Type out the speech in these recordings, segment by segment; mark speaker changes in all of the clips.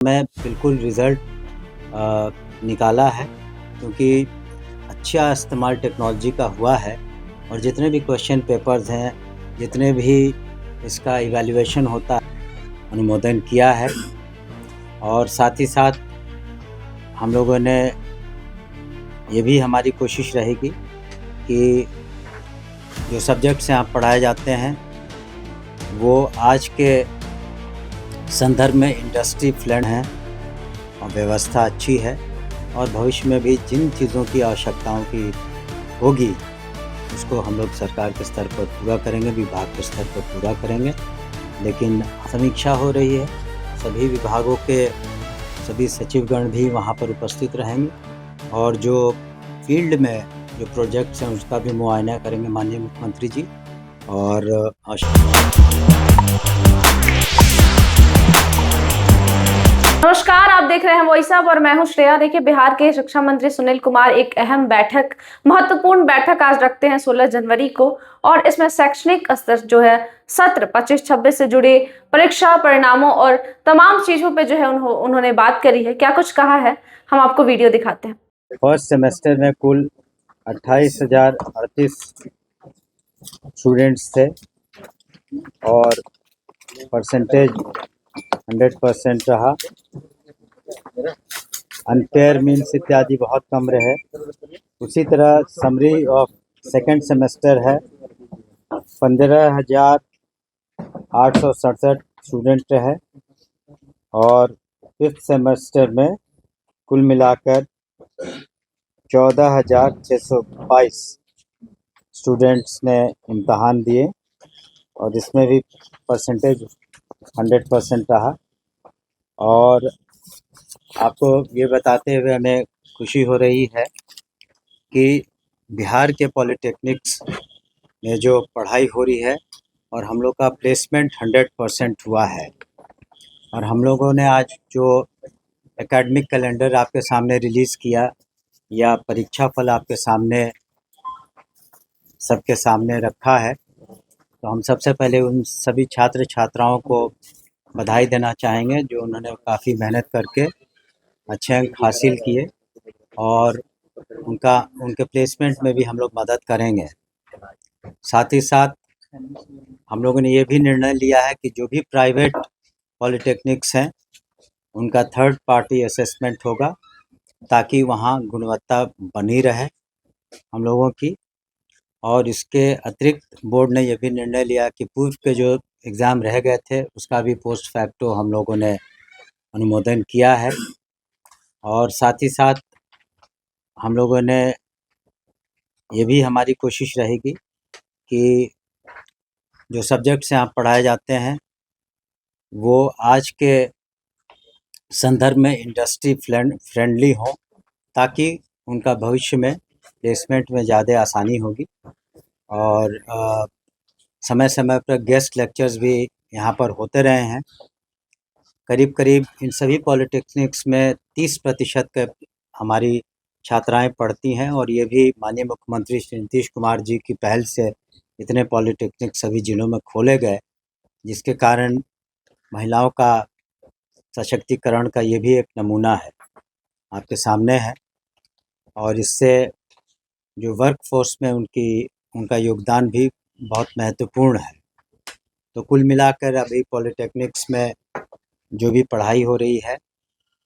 Speaker 1: मैं बिल्कुल रिज़ल्ट निकाला है, क्योंकि अच्छा इस्तेमाल टेक्नोलॉजी का हुआ है और जितने भी क्वेश्चन पेपर्स हैं, जितने भी इसका इवैल्यूएशन होता है, अनुमोदन किया है। और साथ ही साथ हम लोगों ने ये भी हमारी कोशिश रहेगी कि जो सब्जेक्ट्स यहाँ पढ़ाए जाते हैं वो आज के संदर्भ में इंडस्ट्री फ्रेंड हैं और व्यवस्था अच्छी है, और भविष्य में भी जिन चीज़ों की आवश्यकताओं की होगी उसको हम लोग सरकार के स्तर पर पूरा करेंगे, विभाग के स्तर पर पूरा करेंगे। लेकिन समीक्षा हो रही है, सभी विभागों के सभी सचिवगण भी वहाँ पर उपस्थित रहेंगे और जो फील्ड में जो प्रोजेक्ट्स हैं उसका भी मुआयना करेंगे माननीय मुख्यमंत्री जी। और
Speaker 2: नमस्कार, आप देख रहे हैं वॉइस अप और मैं हूं श्रेया। देखिए, बिहार के शिक्षा मंत्री सुनील कुमार एक अहम महत्वपूर्ण बैठक आज रखते हैं 16 जनवरी को, और इसमें शैक्षणिक स्तर जो है सत्र 25-26 से जुड़े परीक्षा परिणामों और तमाम चीजों पे जो है उन्होंने बात करी है। क्या कुछ कहा है, हम आपको वीडियो दिखाते हैं।
Speaker 1: फर्स्ट सेमेस्टर में कुल 28,038 स्टूडेंट्स थे और परसेंटेज 100% रहा। अनफेयर मीन्स इत्यादि बहुत कम रहे। उसी तरह समरी ऑफ सेकेंड सेमेस्टर है, 15,867 स्टूडेंट रहे और फिफ्थ सेमेस्टर में कुल मिलाकर 14,622 स्टूडेंट्स ने इम्तहान दिए और इसमें भी परसेंटेज 100% रहा। और आपको ये बताते हुए हमें खुशी हो रही है कि बिहार के पॉलिटेक्निक्स में जो पढ़ाई हो रही है और हम लोग का प्लेसमेंट 100% हुआ है। और हम लोगों ने आज जो एकेडमिक कैलेंडर आपके सामने रिलीज़ किया या परीक्षा फल आपके सामने सबके सामने रखा है, तो हम सबसे पहले उन सभी छात्र छात्राओं को बधाई देना चाहेंगे जो उन्होंने काफ़ी मेहनत करके अच्छे अंक हासिल किए, और उनके प्लेसमेंट में भी हम लोग मदद करेंगे। साथ ही साथ हम लोगों ने ये भी निर्णय लिया है कि जो भी प्राइवेट पॉलिटेक्निक्स हैं उनका थर्ड पार्टी असेसमेंट होगा, ताकि वहाँ गुणवत्ता बनी रहे हम लोगों की। और इसके अतिरिक्त बोर्ड ने यह भी निर्णय लिया कि पूर्व के जो एग्ज़ाम रह गए थे उसका भी पोस्ट फैक्टो हम लोगों ने अनुमोदन किया है। और साथ ही साथ हम लोगों ने ये भी हमारी कोशिश रहेगी कि जो सब्जेक्ट्स यहाँ पढ़ाए जाते हैं वो आज के संदर्भ में इंडस्ट्री फ्रेंडली हों, ताकि उनका भविष्य में प्लेसमेंट में ज़्यादा आसानी होगी। और समय समय पर गेस्ट लेक्चर्स भी यहाँ पर होते रहे हैं। करीब करीब इन सभी पॉलिटेक्निक्स में 30% के हमारी छात्राएं पढ़ती हैं, और ये भी माननीय मुख्यमंत्री श्री नीतीश कुमार जी की पहल से इतने पॉलिटेक्निक सभी ज़िलों में खोले गए, जिसके कारण महिलाओं का सशक्तिकरण का ये भी एक नमूना है आपके सामने है। और इससे जो वर्क फोर्स में उनका योगदान भी बहुत महत्वपूर्ण है। तो कुल मिलाकर अभी पॉलिटेक्निक्स में जो भी पढ़ाई हो रही है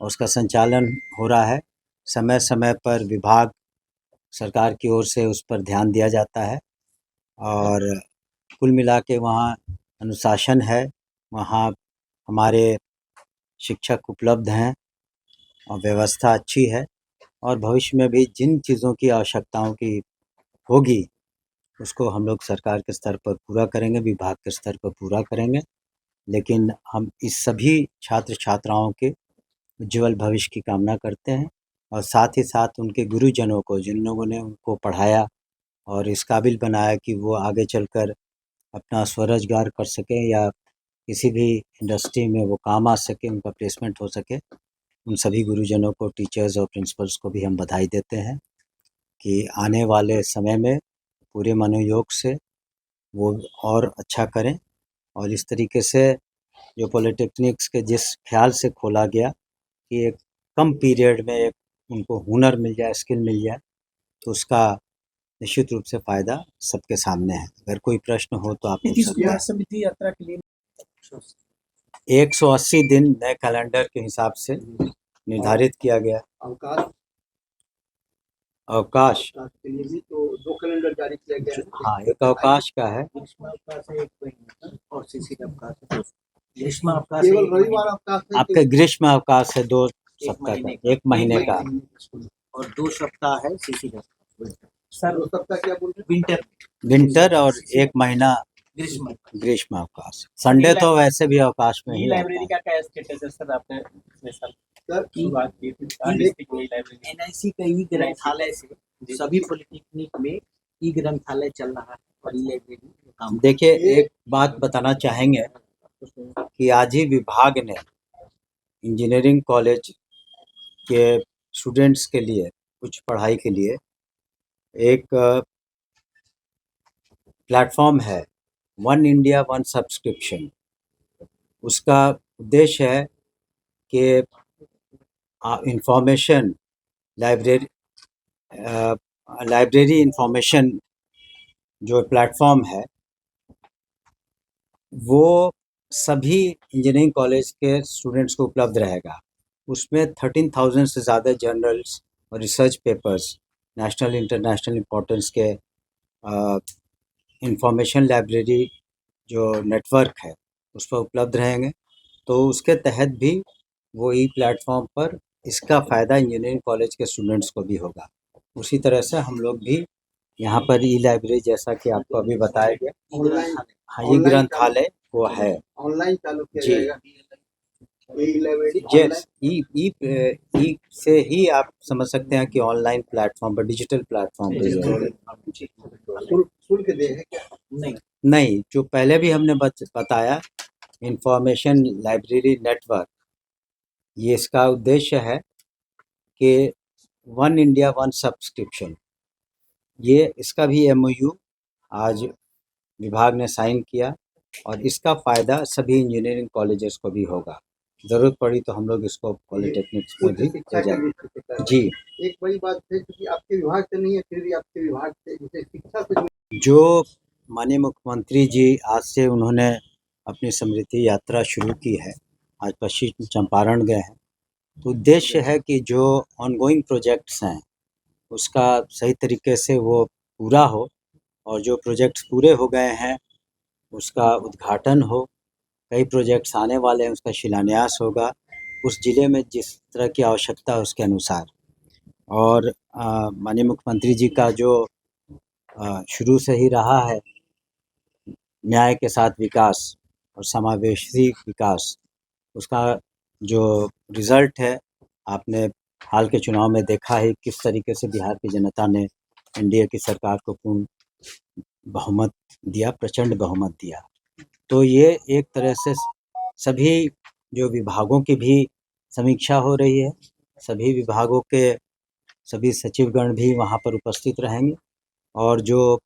Speaker 1: उसका संचालन हो रहा है। समय समय पर विभाग सरकार की ओर से उस पर ध्यान दिया जाता है, और कुल मिला के वहाँ अनुशासन है, वहाँ हमारे शिक्षक उपलब्ध हैं और व्यवस्था अच्छी है। और भविष्य में भी जिन चीज़ों की आवश्यकताओं की होगी उसको हम लोग सरकार के स्तर पर पूरा करेंगे, विभाग के स्तर पर पूरा करेंगे। लेकिन हम इस सभी छात्र छात्राओं के उज्ज्वल भविष्य की कामना करते हैं, और साथ ही साथ उनके गुरुजनों को, जिन लोगों ने उनको पढ़ाया और इस काबिल बनाया कि वो आगे चलकर अपना स्वरोजगार कर सकें या किसी भी इंडस्ट्री में वो काम आ सके, उनका प्लेसमेंट हो सके, उन सभी गुरुजनों को, टीचर्स और प्रिंसिपल्स को भी हम बधाई देते हैं कि आने वाले समय में पूरे मनोयोग से वो और अच्छा करें। और इस तरीके से जो पॉलिटेक्निक्स के जिस ख्याल से खोला गया कि एक कम पीरियड में एक उनको हुनर मिल जाए, स्किल मिल जाए, तो उसका निश्चित रूप से फ़ायदा सबके सामने है। अगर कोई प्रश्न हो तो आप पूछ सकते
Speaker 3: बिहार
Speaker 1: हैं।
Speaker 3: समिति यात्रा के लिए
Speaker 1: 180 दिन नए कैलेंडर के हिसाब से निर्धारित किया गया। अवकाश
Speaker 3: के लिए भी तो 2 कैलेंडर जारी किया गया है।
Speaker 1: हाँ, एक अवकाश का है।
Speaker 3: ग्रीष्म अवकाश है 1 महीने का और शिशिर अवकाश है 2। ग्रीष्म अवकाश केवल रविवार अवकाश है।
Speaker 1: आपके ग्रीष्म अवकाश है 2
Speaker 3: एक
Speaker 1: सप्ताह
Speaker 3: महीने
Speaker 1: का, 1 महीने का।
Speaker 3: और 2 सप्ताह है शिशिर अवकाश। सर 2 सप्ताह क्या बोल रहे हैं?
Speaker 1: विंटर और 1 महीना ग्रीष्म अवकाश। संडे तो वैसे भी अवकाश में ही
Speaker 3: लाइब्रेरी
Speaker 1: आता है।
Speaker 3: का क्या स्टेटस है सर? आपने पिछले साल शुरुआत की थी डिस्ट्रिक्ट में लाइब्रेरी। एनआईसी का ई ग्रंथालय से सभी पॉलिटेक्निक में ई ग्रंथालय चल रहा है और ई लाइब्रेरी काम।
Speaker 1: देखिए, एक बात बताना चाहेंगे कि आज ही विभाग ने इंजीनियरिंग कॉलेज के स्टूडेंट्स के लिए कुछ पढ़ाई के लिए एक प्लेटफॉर्म है, वन इंडिया वन सब्सक्रिप्शन। उसका उद्देश्य है कि इंफॉर्मेशन लाइब्रेरी इंफॉर्मेशन जो प्लेटफॉर्म है वो सभी इंजीनियरिंग कॉलेज के स्टूडेंट्स को उपलब्ध रहेगा। उसमें 13,000 से ज़्यादा जर्नल्स और research papers national international importance के इंफॉर्मेशन लाइब्रेरी जो नेटवर्क है उस पर उपलब्ध रहेंगे। तो उसके तहत भी वो ई प्लेटफॉर्म पर इसका फ़ायदा इंजीनियरिंग कॉलेज के स्टूडेंट्स को भी होगा। उसी तरह से हम लोग भी यहाँ पर ई लाइब्रेरी, जैसा कि आपको अभी बताया गया, हाँ, ई ग्रंथालय वो है।
Speaker 3: ऑनलाइन चालू किया
Speaker 1: जी।
Speaker 3: जाएगा ई लाइब्रेरी।
Speaker 1: यस, ई से ही आप समझ सकते हैं कि ऑनलाइन प्लेटफॉर्म पर, डिजिटल प्लेटफॉर्म पर।
Speaker 3: शुल्क दे है क्या?
Speaker 1: नहीं, जो पहले भी हमने बताया, इंफॉर्मेशन लाइब्रेरी नेटवर्क, ये इसका उद्देश्य है कि वन इंडिया वन सब्सक्रिप्शन, ये इसका भी एमओयू आज विभाग ने साइन किया और इसका फ़ायदा सभी इंजीनियरिंग कॉलेजेस को भी होगा। ज़रूरत पड़ी तो हम लोग इसको पॉलिटेक्निक्स में भी ले जाएंगे। जी।
Speaker 3: एक बड़ी बात है कि आपके विभाग से नहीं है, फिर भी आपके विभाग से जैसे शिक्षा से
Speaker 1: जो माननीय मुख्यमंत्री जी आज से उन्होंने अपनी समृद्धि यात्रा शुरू की है, आज पश्चिम चंपारण गए हैं, तो उद्देश्य है कि जो ऑनगोइंग प्रोजेक्ट्स हैं उसका सही तरीके से वो पूरा हो और जो प्रोजेक्ट्स पूरे हो गए हैं उसका उद्घाटन हो। कई प्रोजेक्ट्स आने वाले हैं, उसका शिलान्यास होगा उस ज़िले में जिस तरह की आवश्यकता है उसके अनुसार। और माननीय मुख्यमंत्री जी का जो शुरू से ही रहा है न्याय के साथ विकास और समावेशी विकास, उसका जो रिज़ल्ट है आपने हाल के चुनाव में देखा है किस तरीके से बिहार की जनता ने एनडीए की सरकार को पूर्ण बहुमत दिया, प्रचंड बहुमत दिया। तो ये एक तरह से सभी जो विभागों की भी समीक्षा हो रही है, सभी विभागों के सभी सचिवगण भी वहाँ पर उपस्थित रहेंगे और जो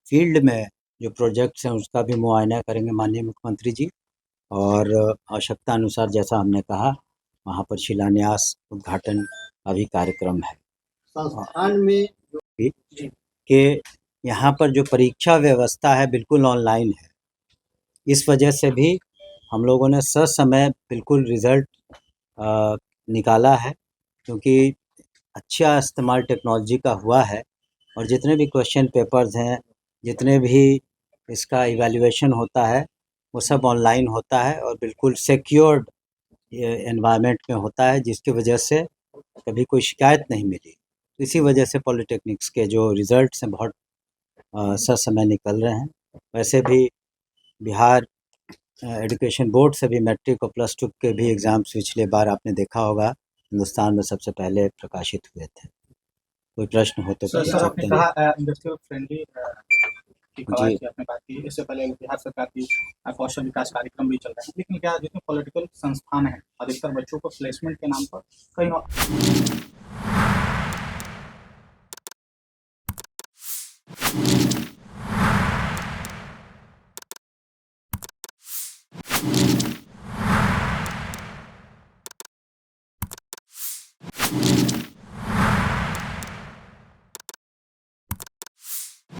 Speaker 1: फील्ड में जो प्रोजेक्ट्स हैं उसका भी मुआयना करेंगे माननीय मुख्यमंत्री जी, और आवश्यकता अनुसार जैसा हमने कहा वहाँ पर शिलान्यास, उद्घाटन का भी कार्यक्रम है।
Speaker 3: संस्थान में
Speaker 1: कि यहाँ पर जो परीक्षा व्यवस्था है बिल्कुल ऑनलाइन है। इस वजह से भी हम लोगों ने ससमय बिल्कुल रिज़ल्ट निकाला है, क्योंकि अच्छा इस्तेमाल टेक्नोलॉजी का हुआ है और जितने भी क्वेश्चन पेपर्स हैं, जितने भी इसका इवैल्यूएशन होता है वो सब ऑनलाइन होता है और बिल्कुल सिक्योर्ड एनवायरनमेंट में होता है, जिसकी वजह से कभी कोई शिकायत नहीं मिली। इसी वजह से पॉलिटेक्निक्स के जो रिज़ल्ट्स हैं बहुत ससमय निकल रहे हैं। वैसे भी बिहार एजुकेशन बोर्ड से भी मैट्रिक और +2 के भी एग्ज़ाम्स पिछले बार आपने देखा होगा हिंदुस्तान में सबसे पहले प्रकाशित हुए थे। कोई प्रश्न हो तो पूछ सकते हैं।
Speaker 3: कहा इंडस्ट्रियल फ्रेंडली की कवायद की आपने बात की, इससे पहले बिहार सरकार की कौशल विकास कार्यक्रम भी चल रहा है, लेकिन क्या जितने पॉलिटिकल संस्थान हैं अधिकतर बच्चों को प्लेसमेंट के नाम पर कहीं